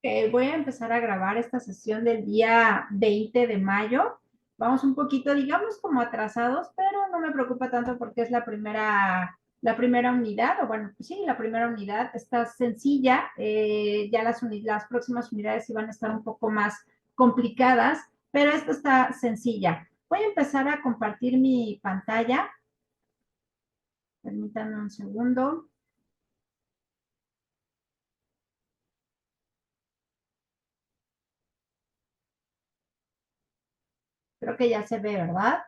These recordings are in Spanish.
Voy a empezar a grabar esta sesión del día 20 de mayo. Vamos un poquito, digamos, como atrasados, pero no me preocupa tanto porque es la primera unidad, o bueno, pues sí, la primera unidad está sencilla. Ya las próximas unidades sí van a estar un poco más complicadas, pero esta está sencilla. Voy a empezar a compartir mi pantalla. Permítanme un segundo. Creo que ya se ve, ¿verdad?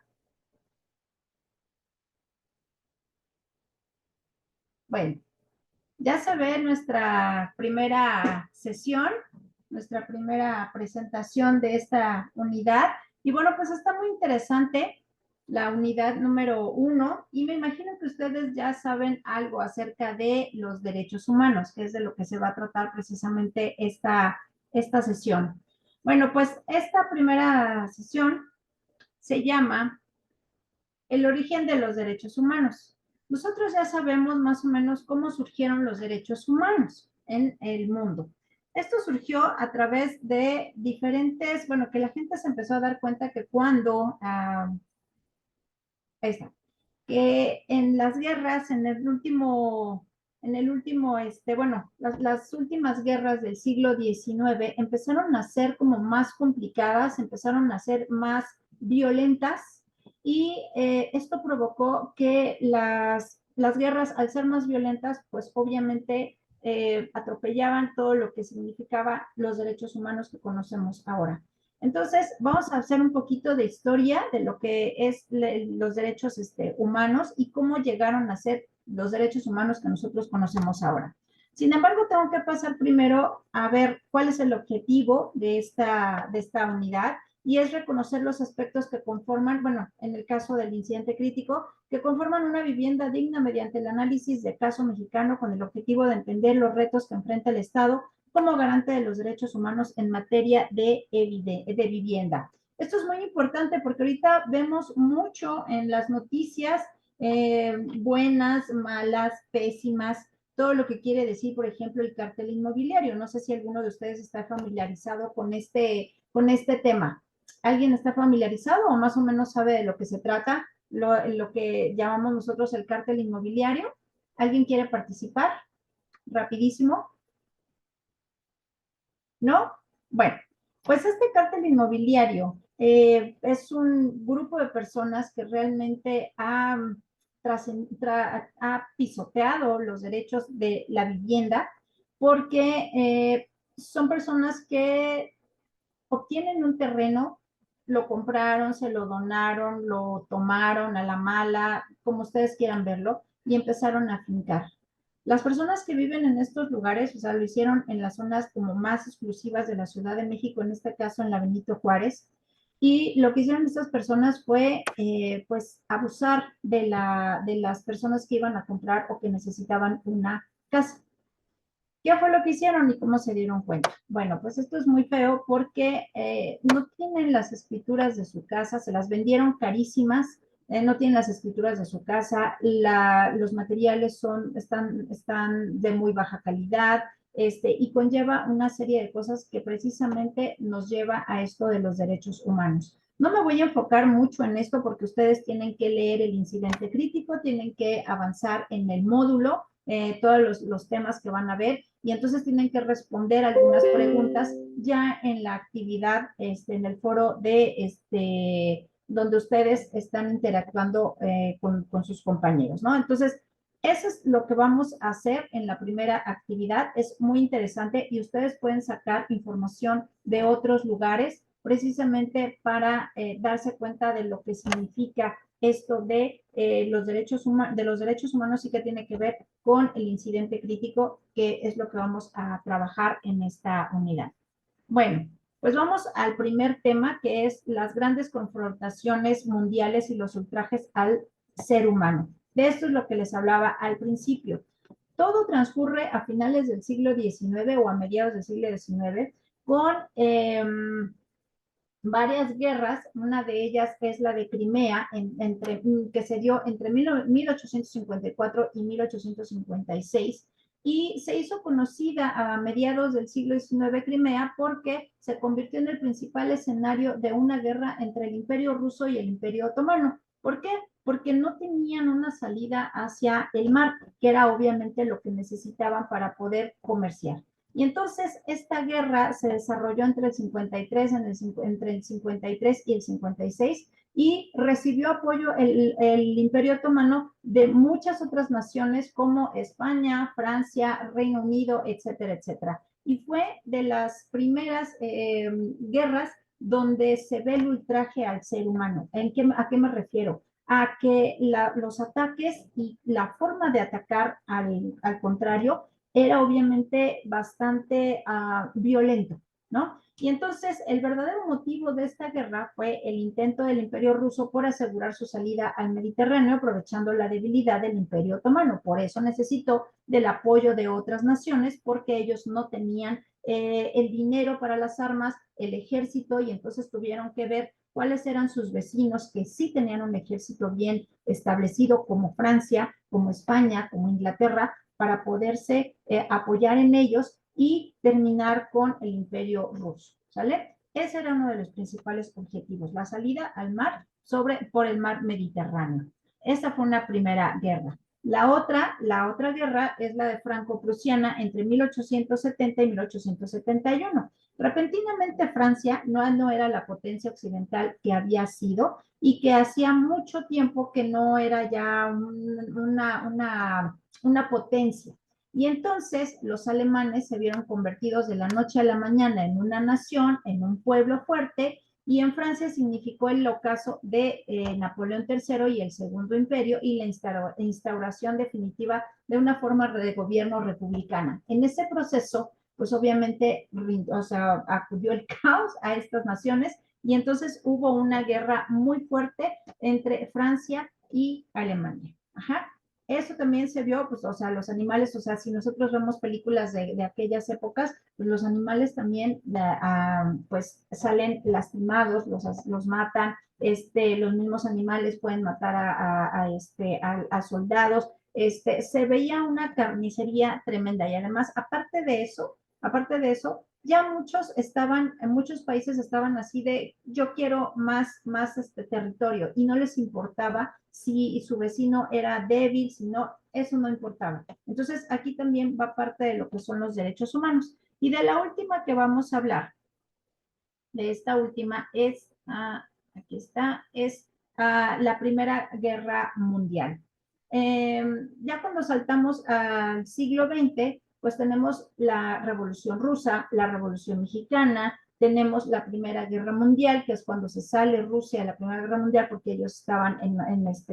Bueno. Ya se ve nuestra primera sesión, nuestra primera presentación de esta unidad. Y bueno, pues está muy interesante la unidad número 1 y me imagino que ustedes ya saben algo acerca de los derechos humanos, que es de lo que se va a tratar precisamente esta sesión. Bueno, pues esta primera sesión se llama El origen de los derechos humanos. Nosotros ya sabemos más o menos cómo surgieron los derechos humanos en el mundo. Esto surgió a través de diferentes, bueno, que la gente se empezó a dar cuenta que está, que en las guerras, bueno, las últimas guerras del siglo XIX empezaron a ser como más complicadas, empezaron a ser más violentas y esto provocó que las guerras, al ser más violentas, pues obviamente atropellaban todo lo que significaba los derechos humanos que conocemos ahora. Entonces, vamos a hacer un poquito de historia de lo que es los derechos humanos y cómo llegaron a ser los derechos humanos que nosotros conocemos ahora. Sin embargo, tengo que pasar primero a ver cuál es el objetivo de esta unidad y es reconocer los aspectos que conforman, bueno, en el caso del incidente crítico, que conforman una vivienda digna mediante el análisis de caso mexicano con el objetivo de entender los retos que enfrenta el Estado como garante de los derechos humanos en materia de vivienda. Esto es muy importante porque ahorita vemos mucho en las noticias buenas, malas, pésimas, todo lo que quiere decir, por ejemplo, el cártel inmobiliario. No sé si alguno de ustedes está familiarizado con este tema. ¿Alguien está familiarizado o más o menos sabe de lo que se trata, lo que llamamos nosotros el cártel inmobiliario? ¿Alguien quiere participar? Rapidísimo. ¿No? Bueno, pues este cártel inmobiliario es un grupo de personas que realmente ha pisoteado los derechos de la vivienda porque son personas que obtienen un terreno, lo compraron, se lo donaron, lo tomaron a la mala, como ustedes quieran verlo, y empezaron a fincar. Las personas que viven en estos lugares, o sea, lo hicieron en las zonas como más exclusivas de la Ciudad de México, en este caso en la Benito Juárez, y lo que hicieron estas personas fue, pues, abusar de las personas que iban a comprar o que necesitaban una casa. ¿Qué fue lo que hicieron y cómo se dieron cuenta? Bueno, pues esto es muy feo porque no tienen las escrituras de su casa, se las vendieron carísimas, no tienen las escrituras de su casa, los materiales están de muy baja calidad, y conlleva una serie de cosas que precisamente nos lleva a esto de los derechos humanos. No me voy a enfocar mucho en esto porque ustedes tienen que leer el incidente crítico, tienen que avanzar en el módulo, todos los temas que van a ver y entonces tienen que responder algunas preguntas ya en la actividad, en el foro donde ustedes están interactuando con sus compañeros, ¿no? Entonces, eso es lo que vamos a hacer en la primera actividad. Es muy interesante y ustedes pueden sacar información de otros lugares precisamente para darse cuenta de lo que significa esto de los derechos humanos y que tiene que ver con el incidente crítico, que es lo que vamos a trabajar en esta unidad. Bueno, pues vamos al primer tema, que es las grandes confrontaciones mundiales y los ultrajes al ser humano. De esto es lo que les hablaba al principio. Todo transcurre a finales del siglo XIX o a mediados del siglo XIX con varias guerras, una de ellas es la de Crimea, que se dio entre 1854 y 1856, y se hizo conocida a mediados del siglo XIX Crimea porque se convirtió en el principal escenario de una guerra entre el Imperio Ruso y el Imperio Otomano. ¿Por qué? Porque no tenían una salida hacia el mar, que era obviamente lo que necesitaban para poder comerciar. Y entonces esta guerra se desarrolló entre el 53, entre el 53 y el 56 y recibió apoyo el Imperio Otomano de muchas otras naciones como España, Francia, Reino Unido, etcétera, etcétera. Y fue de las primeras guerras donde se ve el ultraje al ser humano. ¿A qué me refiero? A que los ataques y la forma de atacar al contrario era obviamente bastante violento, ¿no? Y entonces el verdadero motivo de esta guerra fue el intento del Imperio Ruso por asegurar su salida al Mediterráneo, aprovechando la debilidad del Imperio Otomano. Por eso necesitó del apoyo de otras naciones, porque ellos no tenían el dinero para las armas, el ejército, y entonces tuvieron que ver cuáles eran sus vecinos que sí tenían un ejército bien establecido, como Francia, como España, como Inglaterra, para poderse apoyar en ellos y terminar con el Imperio Ruso, ¿sale? Ese era uno de los principales objetivos, la salida al mar por el mar Mediterráneo. Esa fue una primera guerra. La otra guerra es la de franco-prusiana entre 1870 y 1871. Repentinamente Francia no era la potencia occidental que había sido y que hacía mucho tiempo que no era ya una potencia. Y entonces los alemanes se vieron convertidos de la noche a la mañana en una nación, en un pueblo fuerte, y en Francia significó el ocaso de Napoleón III y el Segundo Imperio y la instauración definitiva de una forma de gobierno republicana. En ese proceso, pues obviamente, o sea, acudió el caos a estas naciones y entonces hubo una guerra muy fuerte entre Francia y Alemania. Ajá. Eso también se vio, pues, o sea, los animales, o sea, si nosotros vemos películas de aquellas épocas, pues los animales también, pues, salen lastimados, los matan, los mismos animales pueden matar a soldados, se veía una carnicería tremenda y además, aparte de eso, ya en muchos países estaban así de, yo quiero más territorio y no les importaba si su vecino era débil, si no, eso no importaba. Entonces, aquí también va parte de lo que son los derechos humanos. Y de la última que vamos a hablar, de esta última es, aquí está, es la Primera Guerra Mundial. Ya cuando saltamos al siglo XX, pues tenemos la Revolución Rusa, la Revolución Mexicana, tenemos la Primera Guerra Mundial, que es cuando se sale Rusia de la Primera Guerra Mundial, porque ellos estaban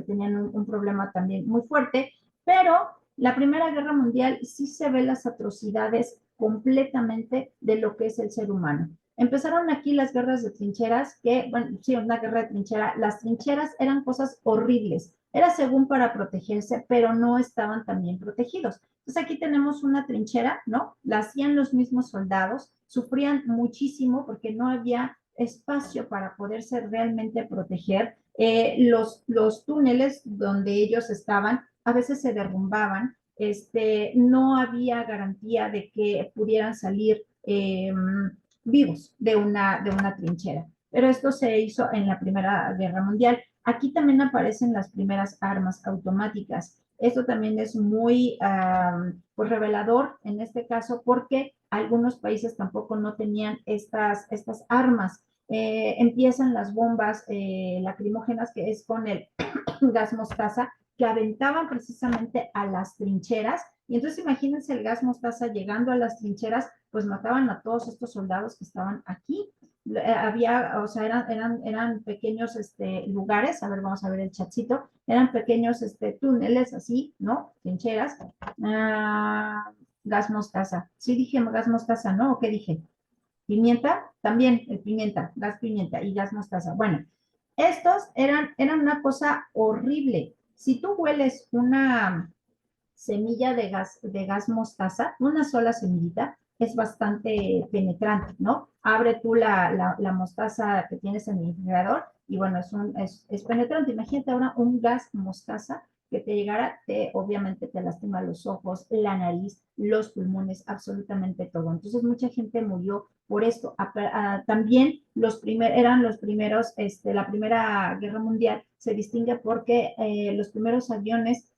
tenían un problema también muy fuerte, pero la Primera Guerra Mundial sí se ve las atrocidades completamente de lo que es el ser humano. Empezaron aquí las guerras de trincheras, que, bueno, sí, una guerra de trinchera. Las trincheras eran cosas horribles. Era según para protegerse, pero no estaban tan bien protegidos. Entonces aquí tenemos una trinchera, ¿no? La hacían los mismos soldados, sufrían muchísimo porque no había espacio para poderse realmente proteger. Los túneles donde ellos estaban a veces se derrumbaban, no había garantía de que pudieran salir vivos de una trinchera. Pero esto se hizo en la Primera Guerra Mundial. Aquí también aparecen las primeras armas automáticas. Esto también es muy pues revelador en este caso porque algunos países tampoco no tenían estas armas. Empiezan las bombas lacrimógenas, que es con el gas mostaza, que aventaban precisamente a las trincheras. Y entonces imagínense el gas mostaza llegando a las trincheras, pues mataban a todos estos soldados que estaban aquí. Había, o sea, eran pequeños lugares, a ver, vamos a ver el chatcito, eran pequeños túneles así, ¿no? Trincheras. Gas mostaza. Sí dije gas mostaza, ¿no? ¿O qué dije? Pimienta, también el pimienta, gas pimienta y gas mostaza. Bueno, estos eran una cosa horrible. Si tú hueles una semilla de gas mostaza, una sola semillita, es bastante penetrante, ¿no? Abre tú la mostaza que tienes en el refrigerador y bueno, es penetrante. Imagínate ahora un gas mostaza, que te llegara, obviamente te lastima los ojos, la nariz, los pulmones, absolutamente todo. Entonces mucha gente murió por esto. También eran los primeros, la Primera Guerra Mundial se distingue porque los primeros aviones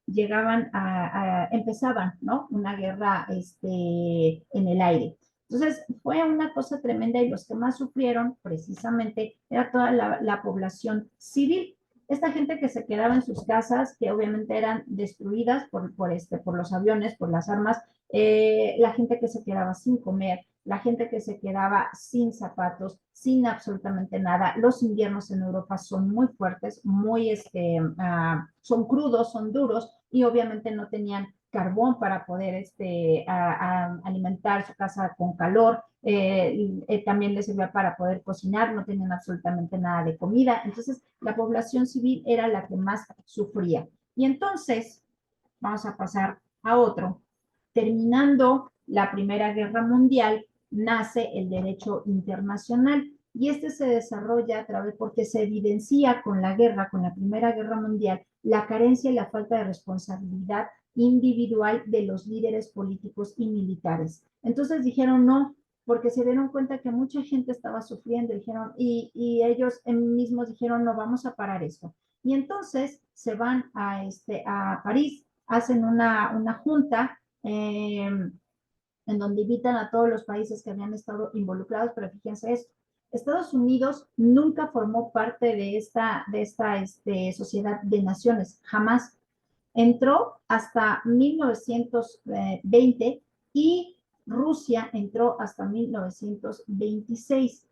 empezaban, ¿no? Una guerra en el aire. Entonces, fue una cosa tremenda y los que más sufrieron precisamente era toda la población civil. Esta gente que se quedaba en sus casas, que obviamente eran destruidas por los aviones, por las armas, la gente que se quedaba sin comer, la gente que se quedaba sin zapatos, sin absolutamente nada. Los inviernos en Europa son muy fuertes, son crudos, son duros y obviamente no tenían carbón para poder alimentar su casa con calor. También les servía para poder cocinar, no tenían absolutamente nada de comida. Entonces, la población civil era la que más sufría. Y entonces, vamos a pasar a otro. Terminando la Primera Guerra Mundial, nace el derecho internacional y se desarrolla a través porque se evidencia con la guerra, con la Primera Guerra Mundial, la carencia y la falta de responsabilidad individual de los líderes políticos y militares. Entonces dijeron no, porque se dieron cuenta que mucha gente estaba sufriendo, dijeron, y ellos mismos dijeron, no, vamos a parar esto. Y entonces se van a París, hacen una junta en donde invitan a todos los países que habían estado involucrados, pero fíjense esto, Estados Unidos nunca formó parte de esta sociedad de naciones, jamás. Entró hasta 1920 y Rusia entró hasta 1926.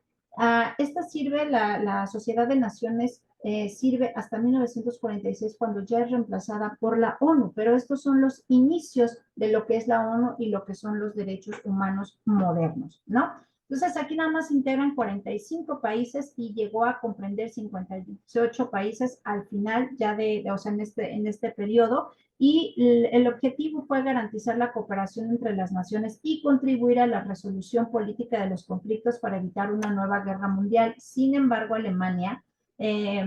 Esta sirve, la Sociedad de Naciones sirve hasta 1946 cuando ya es reemplazada por la ONU, pero estos son los inicios de lo que es la ONU y lo que son los derechos humanos modernos, ¿no? Entonces aquí nada más se integran 45 países y llegó a comprender 58 países al final ya o sea, en este periodo y el objetivo fue garantizar la cooperación entre las naciones y contribuir a la resolución política de los conflictos para evitar una nueva guerra mundial. Sin embargo, Alemania eh,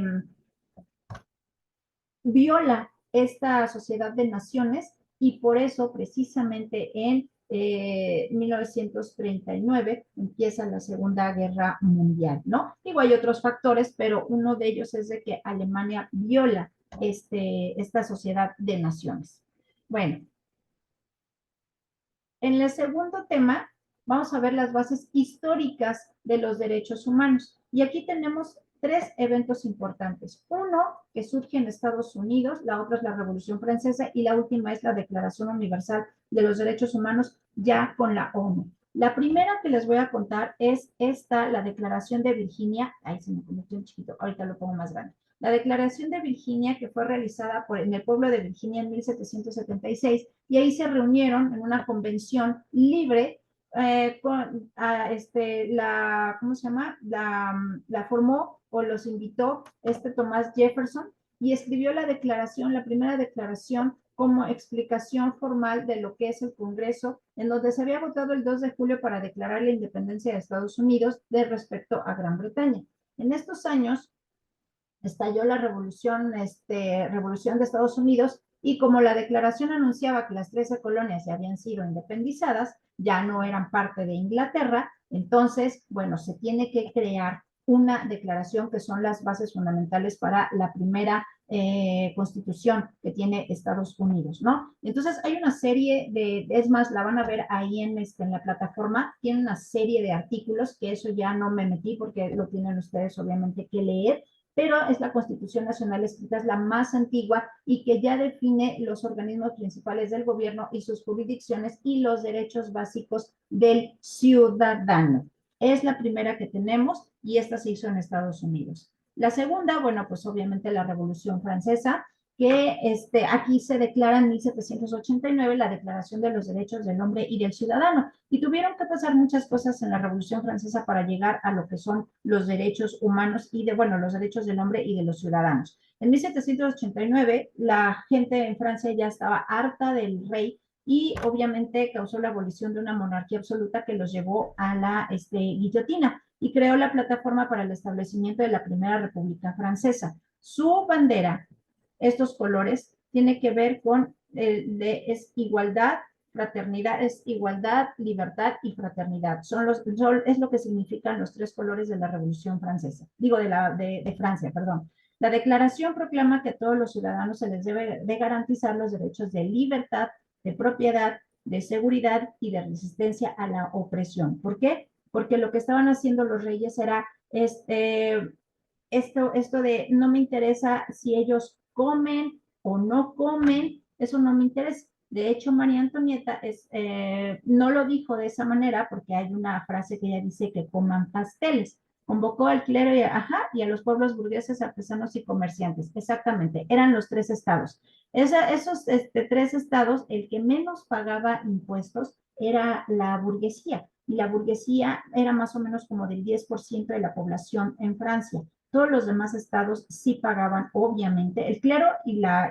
viola esta sociedad de naciones y por eso precisamente en 1939 empieza la Segunda Guerra Mundial, ¿no? Digo, hay otros factores, pero uno de ellos es de que Alemania viola esta sociedad de naciones. Bueno, en el segundo tema vamos a ver las bases históricas de los derechos humanos. Y aquí tenemos tres eventos importantes. Uno que surge en Estados Unidos, la otra es la Revolución Francesa y la última es la Declaración Universal de los Derechos Humanos ya con la ONU. La primera que les voy a contar es la Declaración de Virginia. Ahí se me convirtió en chiquito, ahorita lo pongo más grande. La Declaración de Virginia, que fue realizada en el pueblo de Virginia en 1776, y ahí se reunieron en una convención libre ¿cómo se llama? La formó o los invitó Thomas Jefferson y escribió la primera declaración como explicación formal de lo que es el Congreso, en donde se había votado el 2 de julio para declarar la independencia de Estados Unidos de respecto a Gran Bretaña. En estos años estalló la revolución de Estados Unidos y como la declaración anunciaba que las 13 colonias ya habían sido independizadas, ya no eran parte de Inglaterra, entonces, bueno, se tiene que crear una declaración que son las bases fundamentales para la primera constitución que tiene Estados Unidos, ¿no? Entonces hay una serie es más, la van a ver ahí en la plataforma, tiene una serie de artículos, que eso ya no me metí porque lo tienen ustedes obviamente que leer, pero es la Constitución Nacional escrita, es la más antigua y que ya define los organismos principales del gobierno y sus jurisdicciones y los derechos básicos del ciudadano. Es la primera que tenemos y esta se hizo en Estados Unidos. La segunda, bueno, pues obviamente la Revolución Francesa, que aquí se declara en 1789 la Declaración de los Derechos del Hombre y del Ciudadano. Y tuvieron que pasar muchas cosas en la Revolución Francesa para llegar a lo que son los derechos humanos y los derechos del hombre y de los ciudadanos. En 1789, la gente en Francia ya estaba harta del rey y obviamente causó la abolición de una monarquía absoluta que los llevó a la guillotina y creó la plataforma para el establecimiento de la Primera República Francesa. Su bandera, estos colores, tiene que ver con es igualdad, fraternidad, es igualdad, libertad y fraternidad. Es lo que significan los tres colores de la Revolución Francesa. Digo, de Francia, perdón. La declaración proclama que a todos los ciudadanos se les debe de garantizar los derechos de libertad, de propiedad, de seguridad y de resistencia a la opresión. ¿Por qué? Porque lo que estaban haciendo los reyes era esto de no me interesa si ellos comen o no comen, eso no me interesa. De hecho, María Antonieta no lo dijo de esa manera porque hay una frase que ella dice que coman pasteles. Convocó al clero y a los pueblos burgueses, artesanos y comerciantes. Exactamente, eran los tres estados. Esos tres estados, el que menos pagaba impuestos era la burguesía. Y la burguesía era más o menos como del 10% de la población en Francia. Todos los demás estados sí pagaban, obviamente. El clero y la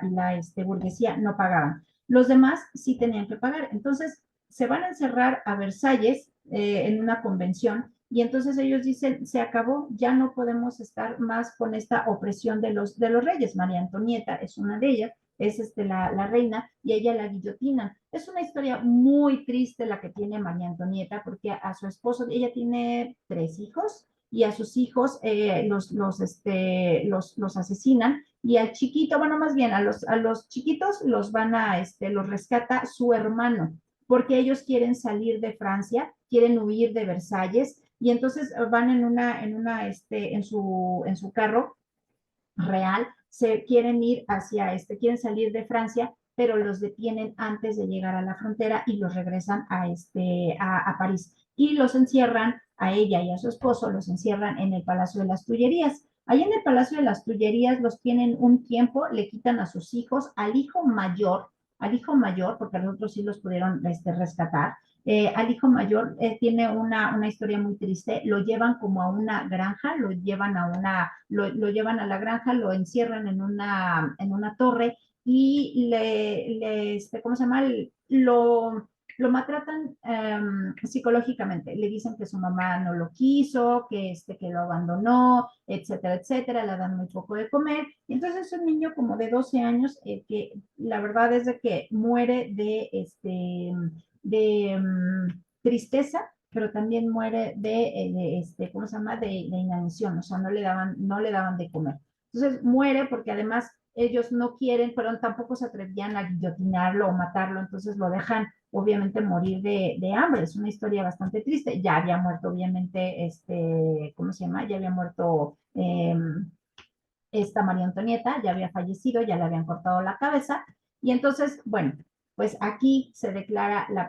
burguesía no pagaban. Los demás sí tenían que pagar. Entonces, se van a encerrar a Versalles en una convención y entonces ellos dicen, se acabó, ya no podemos estar más con esta opresión de los reyes. María Antonieta es una de ellas, es la reina, y ella la guillotina. Es una historia muy triste la que tiene María Antonieta, porque a su esposo, ella tiene 3 hijos, y a sus hijos los asesinan, y al chiquito, bueno, más bien a los chiquitos los rescata su hermano, porque ellos quieren salir de Francia, quieren huir de Versalles, y entonces van en su carro real, se quieren ir quieren salir de Francia, pero los detienen antes de llegar a la frontera y los regresan a París. Y los encierran a ella y a su esposo, los encierran en el Palacio de las Tullerías. Ahí en el Palacio de las Tullerías los tienen un tiempo, le quitan a sus hijos, al hijo mayor, porque a los otros sí los pudieron rescatar. Al hijo mayor tiene una historia muy triste, lo llevan como a una granja, lo llevan a la granja, lo encierran en una torre y ¿cómo se llama? Lo maltratan psicológicamente. Le dicen que su mamá no lo quiso, que lo abandonó, etcétera, etcétera. Le dan muy poco de comer. Y entonces es un niño como de 12 años que la verdad es de que muere de tristeza, pero también muere ¿cómo se llama? De inanición, o sea, no le daban de comer. Entonces muere porque además ellos no quieren, pero tampoco se atrevían a guillotinarlo o matarlo, entonces lo dejan obviamente morir de hambre. Es una historia bastante triste. Ya había muerto, obviamente, ¿cómo se llama? Ya había muerto esta María Antonieta, ya había fallecido, ya le habían cortado la cabeza. Y entonces, bueno, pues aquí se declara los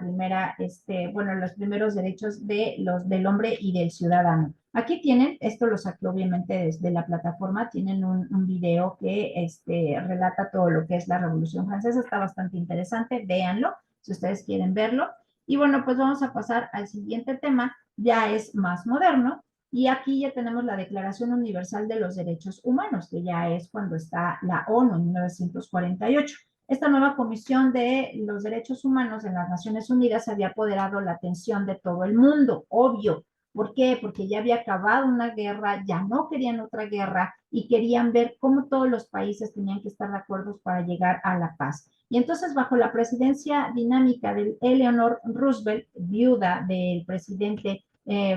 primeros derechos del hombre y del ciudadano. Aquí tienen, esto lo saqué obviamente desde la plataforma, tienen un video que relata todo lo que es la Revolución Francesa, está bastante interesante, véanlo si ustedes quieren verlo. Y bueno, pues vamos a pasar al siguiente tema, ya es más moderno, y aquí ya tenemos la Declaración Universal de los Derechos Humanos, que ya es cuando está la ONU en 1948. Esta nueva Comisión de los Derechos Humanos en las Naciones Unidas había apoderado la atención de todo el mundo, obvio. ¿Por qué? Porque ya había acabado una guerra, ya no querían otra guerra y querían ver cómo todos los países tenían que estar de acuerdo para llegar a la paz. Y entonces, bajo la presidencia dinámica de Eleanor Roosevelt, viuda del presidente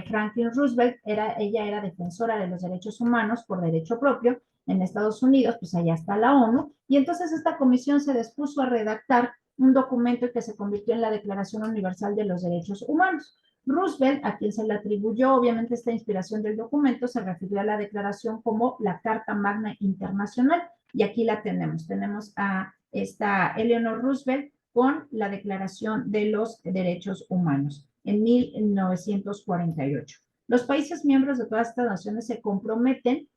Franklin Roosevelt, ella era defensora de los derechos humanos por derecho propio en Estados Unidos, pues allá está la ONU, y entonces esta comisión se dispuso a redactar un documento que se convirtió en la Declaración Universal de los Derechos Humanos. Roosevelt, a quien se le atribuyó obviamente esta inspiración del documento, se refirió a la declaración como la Carta Magna Internacional, y aquí la tenemos a esta Eleanor Roosevelt con la Declaración de los Derechos Humanos en 1948. Los países miembros de todas estas naciones se comprometen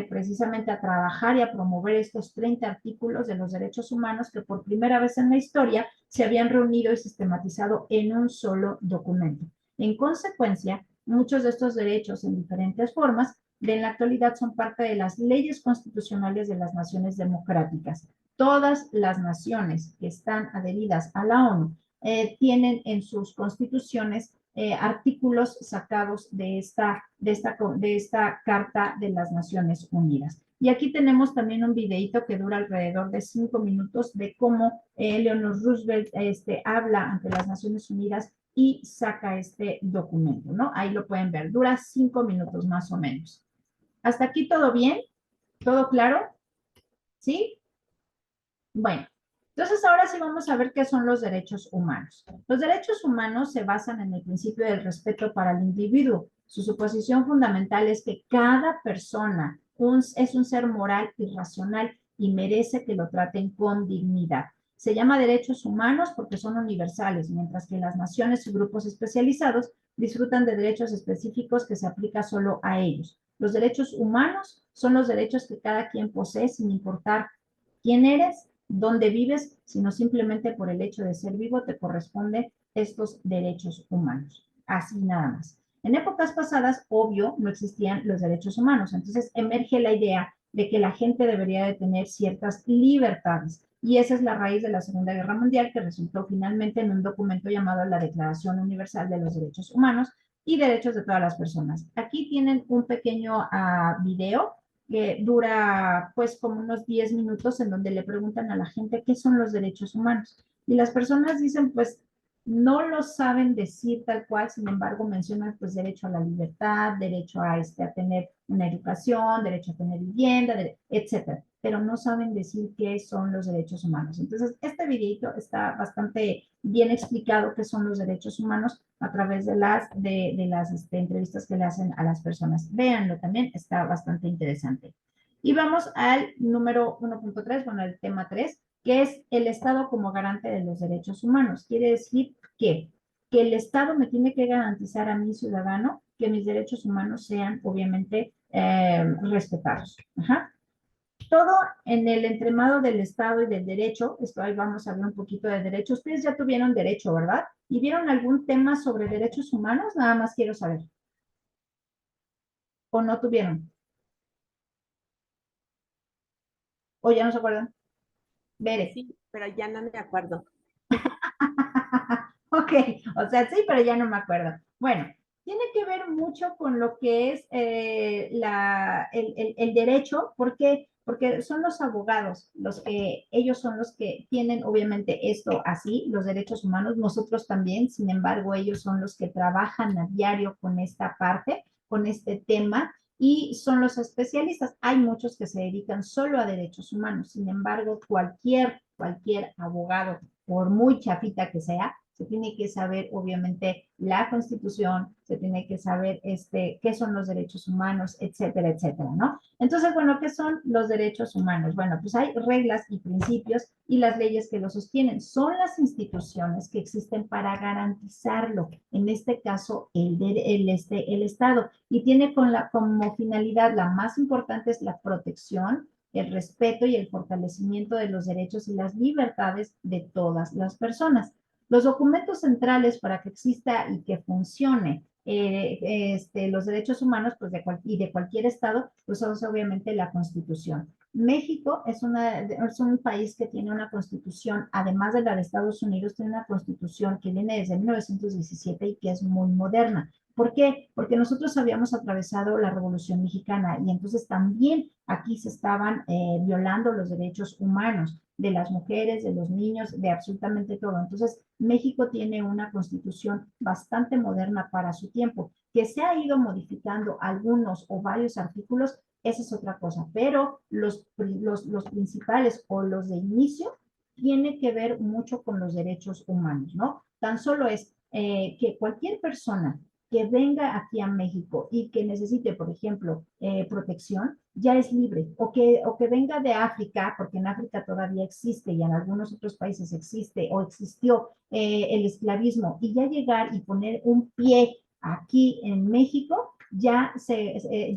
precisamente a trabajar y a promover estos 30 artículos de los derechos humanos que por primera vez en la historia se habían reunido y sistematizado en un solo documento. En consecuencia, muchos de estos derechos en diferentes formas en la actualidad son parte de las leyes constitucionales de las naciones democráticas. Todas las naciones que están adheridas a la ONU tienen en sus constituciones artículos sacados de esta Carta de las Naciones Unidas. Y aquí tenemos también un videito que dura alrededor de 5 minutos de cómo Eleanor Roosevelt habla ante las Naciones Unidas y saca este documento, ¿no? Ahí lo pueden ver, dura 5 minutos más o menos. ¿Hasta aquí todo bien? ¿Todo claro? ¿Sí? Bueno, entonces ahora sí vamos a ver qué son los derechos humanos. Los derechos humanos se basan en el principio del respeto para el individuo. Su suposición fundamental es que cada persona es un ser moral y racional y merece que lo traten con dignidad. Se llama derechos humanos porque son universales, mientras que las naciones y grupos especializados disfrutan de derechos específicos que se aplican solo a ellos. Los derechos humanos son los derechos que cada quien posee sin importar quién eres, dónde vives, sino simplemente por el hecho de ser vivo te corresponden estos derechos humanos. Así nada más. En épocas pasadas, obvio, no existían los derechos humanos. Entonces emerge la idea de que la gente debería de tener ciertas libertades. Y esa es la raíz de la Segunda Guerra Mundial, que resultó finalmente en un documento llamado la Declaración Universal de los Derechos Humanos y Derechos de todas las personas. Aquí tienen un pequeño video que dura pues como unos 10 minutos en donde le preguntan a la gente qué son los derechos humanos. Y las personas dicen pues no lo saben decir tal cual, sin embargo mencionan pues derecho a la libertad, derecho a tener una educación, derecho a tener vivienda, etcétera, pero no saben decir qué son los derechos humanos. Entonces, este videito está bastante bien explicado qué son los derechos humanos a través de las entrevistas que le hacen a las personas. Véanlo también, está bastante interesante. Y vamos al número 1.3, bueno, el tema 3, que es el Estado como garante de los derechos humanos. Quiere decir que el Estado me tiene que garantizar a mi ciudadano que mis derechos humanos sean obviamente respetados. Ajá. Todo en el entremado del Estado y del derecho, esto ahí vamos a hablar un poquito de derecho. Ustedes ya tuvieron derecho, ¿verdad? ¿Y vieron algún tema sobre derechos humanos? Nada más quiero saber. ¿O no tuvieron? ¿O ya no se acuerdan? Bere. Sí, pero ya no me acuerdo. Ok, o sea, sí, pero ya no me acuerdo. Bueno, tiene que ver mucho con lo que es el derecho, porque son los abogados los que, ellos son los que tienen obviamente esto así, los derechos humanos, nosotros también, sin embargo, ellos son los que trabajan a diario con esta parte, con este tema, y son los especialistas. Hay muchos que se dedican solo a derechos humanos, sin embargo, cualquier abogado, por muy chafita que sea, se tiene que saber, obviamente, la Constitución, se tiene que saber qué son los derechos humanos, etcétera, etcétera, ¿no? Entonces, bueno, ¿qué son los derechos humanos? Bueno, pues hay reglas y principios y las leyes que lo sostienen. Son las instituciones que existen para garantizarlo, en este caso, el Estado. Y tiene como finalidad la más importante es la protección, el respeto y el fortalecimiento de los derechos y las libertades de todas las personas. Los documentos centrales para que exista y que funcione los derechos humanos pues y de cualquier estado, pues es obviamente la Constitución. México es un país que tiene una constitución, además de la de Estados Unidos, tiene una constitución que viene desde 1917 y que es muy moderna. ¿Por qué? Porque nosotros habíamos atravesado la Revolución Mexicana y entonces también aquí se estaban violando los derechos humanos de las mujeres, de los niños, de absolutamente todo. Entonces, México tiene una constitución bastante moderna para su tiempo, que se ha ido modificando algunos o varios artículos, esa es otra cosa, pero los principales o los de inicio tiene que ver mucho con los derechos humanos, ¿no? Tan solo es que cualquier persona que venga aquí a México y que necesite, por ejemplo, protección, ya es libre. O que venga de África, porque en África todavía existe y en algunos otros países existe o existió el esclavismo, y ya llegar y poner un pie aquí en México, ya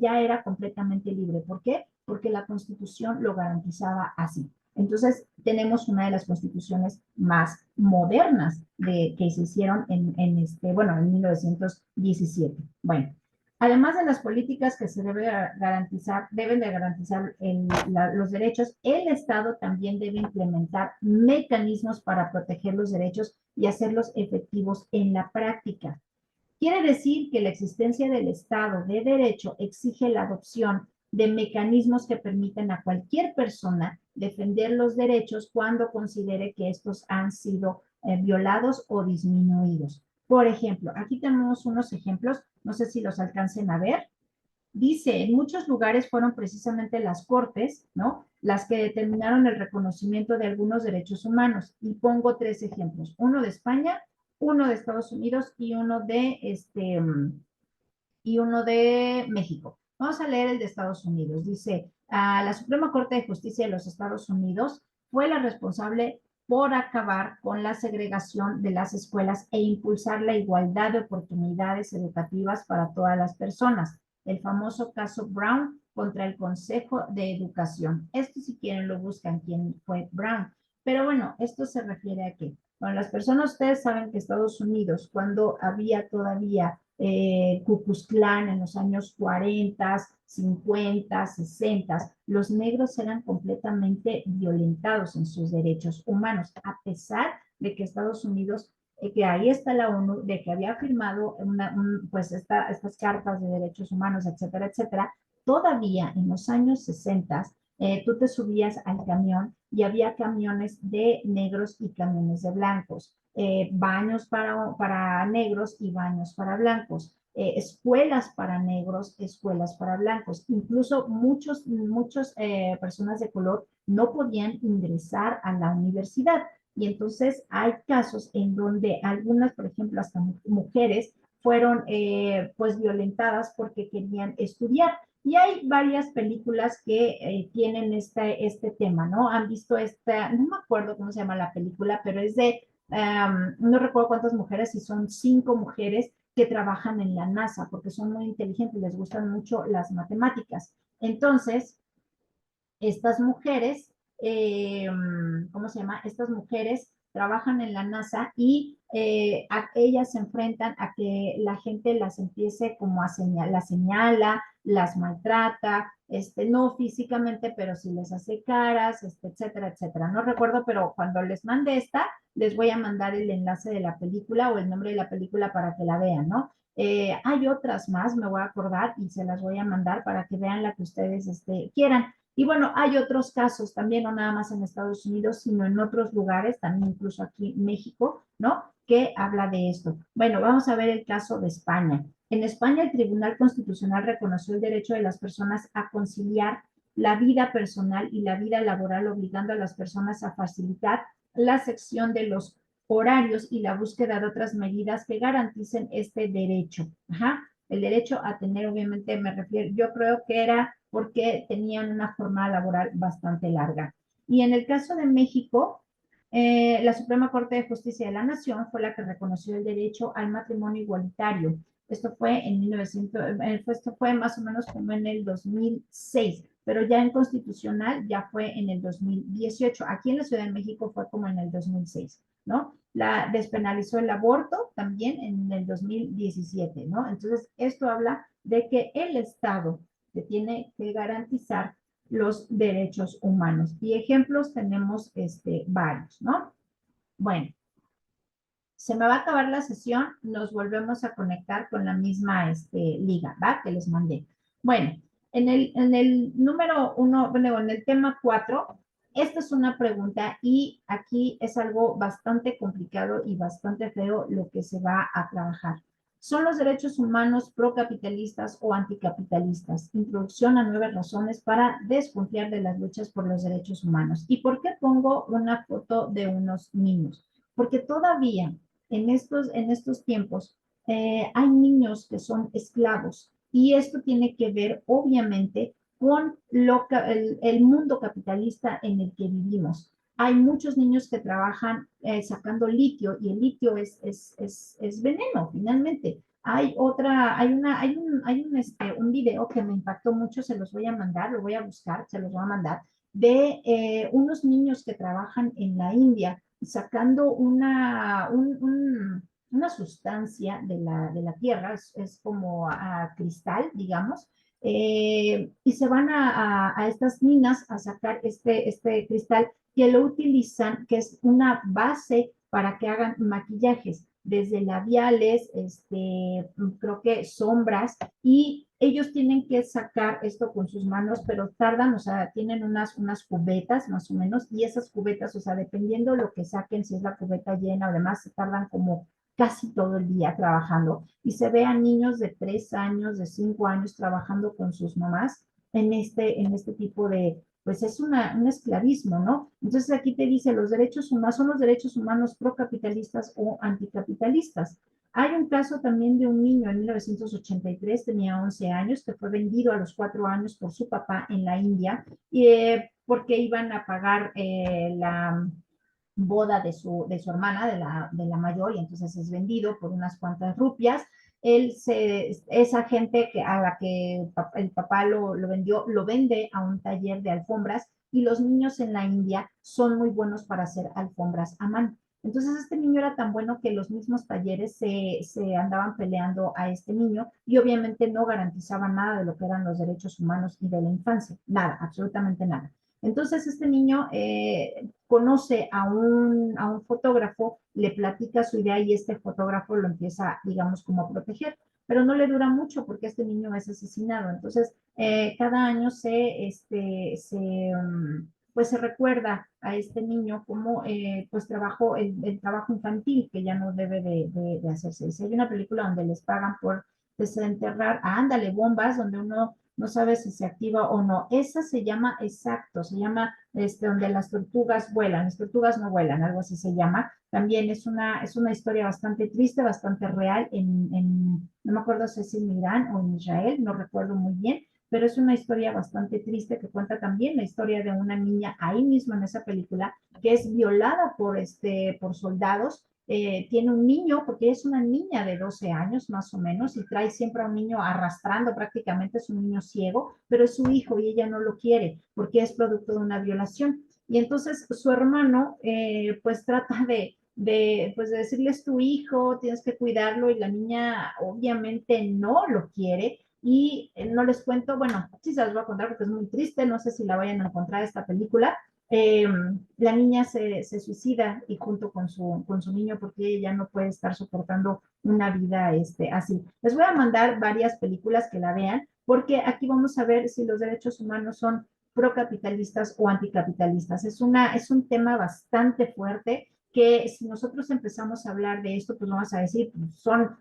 era completamente libre. ¿Por qué? Porque la Constitución lo garantizaba así. Entonces, tenemos una de las constituciones más modernas que se hicieron en 1917. Bueno, además de las políticas que se deben de garantizar los derechos, el Estado también debe implementar mecanismos para proteger los derechos y hacerlos efectivos en la práctica. Quiere decir que la existencia del Estado de Derecho exige la adopción de mecanismos que permiten a cualquier persona defender los derechos cuando considere que estos han sido violados o disminuidos. Por ejemplo, aquí tenemos unos ejemplos, no sé si los alcancen a ver. Dice, en muchos lugares fueron precisamente las cortes, ¿no? Las que determinaron el reconocimiento de algunos derechos humanos. Y pongo tres ejemplos, uno de España, uno de Estados Unidos y uno de México. Vamos a leer el de Estados Unidos. Dice, la Suprema Corte de Justicia de los Estados Unidos fue la responsable por acabar con la segregación de las escuelas e impulsar la igualdad de oportunidades educativas para todas las personas. El famoso caso Brown contra el Consejo de Educación. Esto, si quieren, lo buscan quién fue Brown. Pero bueno, esto se refiere a que, bueno, las personas, ustedes saben que Estados Unidos, cuando había todavía Ku Klux Klan en los años 40, 50, 60, los negros eran completamente violentados en sus derechos humanos, a pesar de que Estados Unidos, que ahí está la ONU, de que había firmado pues estas cartas de derechos humanos, etcétera, etcétera, todavía en los años 60 tú te subías al camión y había camiones de negros y camiones de blancos, baños para negros y baños para blancos, escuelas para negros, escuelas para blancos. Incluso muchas personas de color no podían ingresar a la universidad. Y entonces hay casos en donde algunas, por ejemplo, hasta mujeres fueron pues violentadas porque querían estudiar. Y hay varias películas que tienen este tema, ¿no? Han visto esta, no me acuerdo cómo se llama la película, pero es de, no recuerdo cuántas mujeres, y son 5 mujeres que trabajan en la NASA porque son muy inteligentes, les gustan mucho las matemáticas. Entonces, estas mujeres, ¿cómo se llama? Estas mujeres trabajan en la NASA y ellas se enfrentan a que la gente las empiece como a las señala, las maltrata, no físicamente, pero sí les hace caras, etcétera, etcétera. No recuerdo, pero cuando les mande esta, les voy a mandar el enlace de la película o el nombre de la película para que la vean, ¿no? Hay otras más, me voy a acordar y se las voy a mandar para que vean la que ustedes quieran. Y bueno, hay otros casos también, no nada más en Estados Unidos, sino en otros lugares, también incluso aquí en México, ¿no? Que habla de esto. Bueno, vamos a ver el caso de España. En España, el Tribunal Constitucional reconoció el derecho de las personas a conciliar la vida personal y la vida laboral, obligando a las personas a facilitar la sección de los horarios y la búsqueda de otras medidas que garanticen este derecho. Ajá. El derecho a tener, obviamente, me refiero, yo creo que era porque tenían una jornada laboral bastante larga. Y en el caso de México, la Suprema Corte de Justicia de la Nación fue la que reconoció el derecho al matrimonio igualitario. Esto fue en 1900, esto fue más o menos como en el 2006, pero ya en constitucional ya fue en el 2018. Aquí en la Ciudad de México fue como en el 2006, ¿no? La despenalizó el aborto también en el 2017, ¿no? Entonces, esto habla de que el Estado que tiene que garantizar los derechos humanos. Y ejemplos tenemos varios, ¿no? Bueno, se me va a acabar la sesión, nos volvemos a conectar con la misma liga, ¿va? Que les mandé. Bueno, en el número 1, bueno, en el tema 4, esta es una pregunta y aquí es algo bastante complicado y bastante feo lo que se va a trabajar. ¿Son los derechos humanos procapitalistas o anticapitalistas? Introducción a 9 razones para desconfiar de las luchas por los derechos humanos. ¿Y por qué pongo una foto de unos niños? Porque todavía en estos tiempos hay niños que son esclavos y esto tiene que ver obviamente con el mundo capitalista en el que vivimos. Hay muchos niños que trabajan sacando litio y el litio es veneno finalmente. Hay un video que me impactó mucho, se los voy a mandar, lo voy a buscar, se los voy a mandar, de unos niños que trabajan en la India sacando una sustancia de la tierra, es como cristal, digamos, y se van a estas minas a sacar este cristal que lo utilizan, que es una base para que hagan maquillajes. desde labiales, creo que sombras, y ellos tienen que sacar esto con sus manos, pero tardan, o sea, tienen unas cubetas más o menos, y esas cubetas, o sea, dependiendo lo que saquen, si es la cubeta llena o demás, se tardan como casi todo el día trabajando. Y se ve a niños de 3 años, de 5 años trabajando con sus mamás en este tipo de, pues es un esclavismo, ¿no? Entonces aquí te dice, los derechos humanos son los derechos humanos procapitalistas o anticapitalistas. Hay un caso también de un niño en 1983, tenía 11 años, que fue vendido a los 4 años por su papá en la India, porque iban a pagar la boda de su hermana, de la mayor, y entonces es vendido por unas cuantas rupias. Esa gente a la que el papá lo vendió, lo vende a un taller de alfombras, y los niños en la India son muy buenos para hacer alfombras a mano. Entonces este niño era tan bueno que los mismos talleres se andaban peleando a este niño, y obviamente no garantizaban nada de lo que eran los derechos humanos y de la infancia, nada, absolutamente nada. Entonces este niño conoce a un fotógrafo, le platica su idea, y este fotógrafo lo empieza, digamos, como a proteger, pero no le dura mucho porque este niño es asesinado. Entonces, cada año pues se recuerda a este niño como pues el trabajo infantil que ya no debe de hacerse. Dice, hay una película donde les pagan por desenterrar, ándale, bombas, donde uno no sabe si se activa o no. Esa se llama, exacto, se llama donde las tortugas vuelan, las tortugas no vuelan, algo así se llama. También es una historia bastante triste, bastante real, no me acuerdo si es en Irán o en Israel, no recuerdo muy bien, pero es una historia bastante triste que cuenta también la historia de una niña ahí mismo en esa película, que es violada por soldados. Tiene un niño, porque es una niña de 12 años más o menos, y trae siempre a un niño arrastrando, prácticamente es un niño ciego, pero es su hijo y ella no lo quiere porque es producto de una violación. Y entonces su hermano pues trata pues de decirle, es tu hijo, tienes que cuidarlo, y la niña obviamente no lo quiere. Y no les cuento, bueno, sí se las voy a contar porque es muy triste, no sé si la vayan a encontrar esta película. eh, la niña se suicida, y junto con su niño, porque ella no puede estar soportando una vida así. Les voy a mandar varias películas que la vean, porque aquí vamos a ver si los derechos humanos son procapitalistas o anticapitalistas. Es un tema bastante fuerte, que si nosotros empezamos a hablar de esto, pues vamos a decir, pues son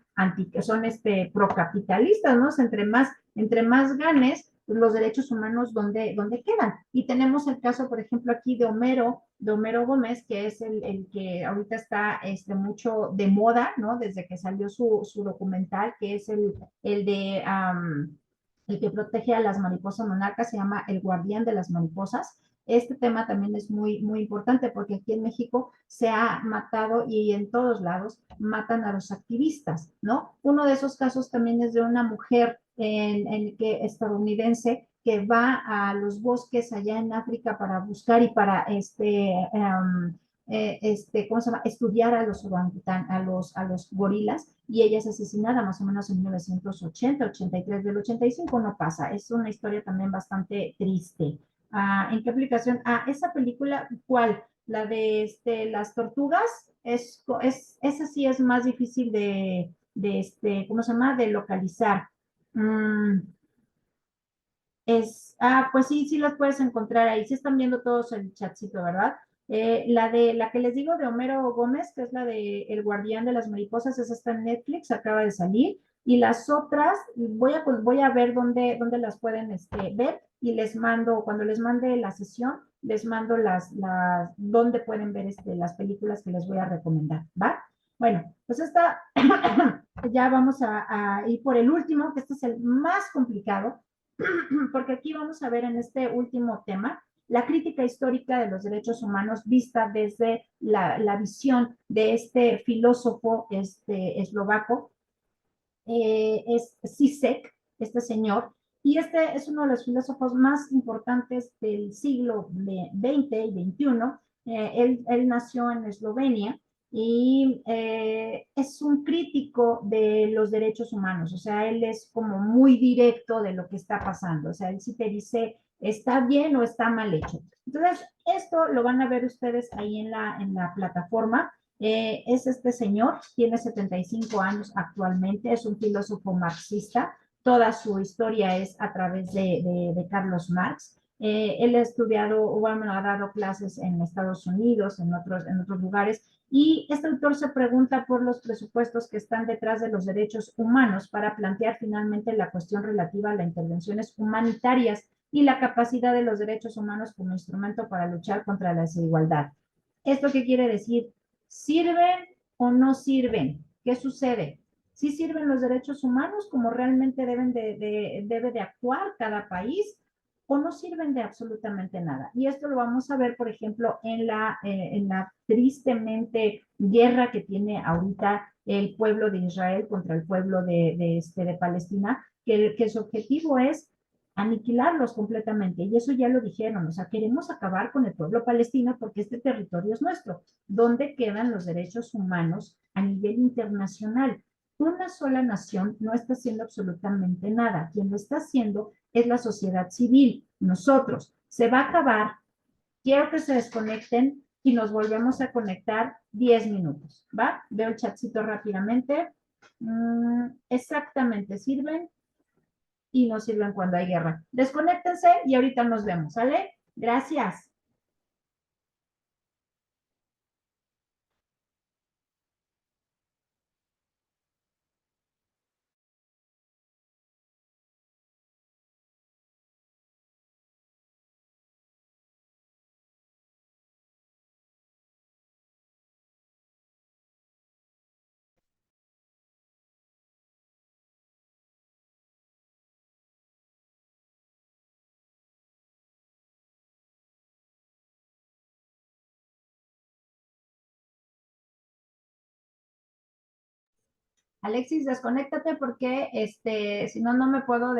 procapitalistas, ¿no? O sea, entre más ganes, pues los derechos humanos, ¿dónde quedan? Y tenemos el caso, por ejemplo, aquí de Homero Gómez, que es el que ahorita está mucho de moda, ¿no? Desde que salió su documental, que es el que protege a las mariposas monarcas, se llama El Guardián de las Mariposas. Este tema también es muy, muy importante, porque aquí en México se ha matado, y en todos lados matan a los activistas, ¿no? Uno de esos casos también es de una mujer estadounidense, que va a los bosques allá en África para buscar y para ¿cómo se llama? Estudiar a los orangután, a los gorilas, y ella es asesinada más o menos en 1980, 83. Del 85 no pasa. Es una historia también bastante triste. ¿En qué aplicación? Esa película, ¿cuál? La de las tortugas, esa sí es más difícil ¿cómo se llama? De localizar. Mm, pues sí, sí las puedes encontrar ahí. Sí están viendo todos el chatcito, ¿verdad? La que les digo de Homero Gómez, que es la de El Guardián de las Mariposas, esa está en Netflix, acaba de salir. Y las otras, voy a ver dónde las pueden ver, y les mando, cuando les mande la sesión, les mando dónde pueden ver las películas que les voy a recomendar, ¿va? Bueno, pues ya vamos a ir por el último, que este es el más complicado, porque aquí vamos a ver en este último tema la crítica histórica de los derechos humanos vista desde la visión de este filósofo eslovaco, es Zizek, este señor, y este es uno de los filósofos más importantes del siglo XX y XXI. Él nació en Eslovenia, y es un crítico de los derechos humanos. O sea, él es como muy directo de lo que está pasando. O sea, él sí te dice, está bien o está mal hecho. Entonces, esto lo van a ver ustedes ahí en la plataforma. Es este señor, tiene 75 años actualmente, es un filósofo marxista. Toda su historia es a través de Carlos Marx. Él ha estudiado, bueno, ha dado clases en Estados Unidos, en otros lugares, y este autor se pregunta por los presupuestos que están detrás de los derechos humanos para plantear finalmente la cuestión relativa a las intervenciones humanitarias y la capacidad de los derechos humanos como instrumento para luchar contra la desigualdad. ¿Esto qué quiere decir? ¿Sirven o no sirven? ¿Qué sucede? ¿Sí sirven los derechos humanos como realmente debe de actuar cada país o no sirven de absolutamente nada? Y esto lo vamos a ver, por ejemplo, en la tristemente guerra que tiene ahorita el pueblo de Israel contra el pueblo de Palestina, que su objetivo es aniquilarlos completamente. Y eso ya lo dijeron, o sea, queremos acabar con el pueblo palestino porque este territorio es nuestro. ¿Dónde quedan los derechos humanos a nivel internacional? Una sola nación no está haciendo absolutamente nada. Quien lo está haciendo es la sociedad civil, nosotros. Se va a acabar. Quiero que se desconecten y nos volvemos a conectar 10 minutos, ¿va? Veo el chatcito rápidamente. Exactamente, sirven y no sirven cuando hay guerra. Desconéctense y ahorita nos vemos, ¿sale? Gracias. Alexis, desconéctate porque si no, no me puedo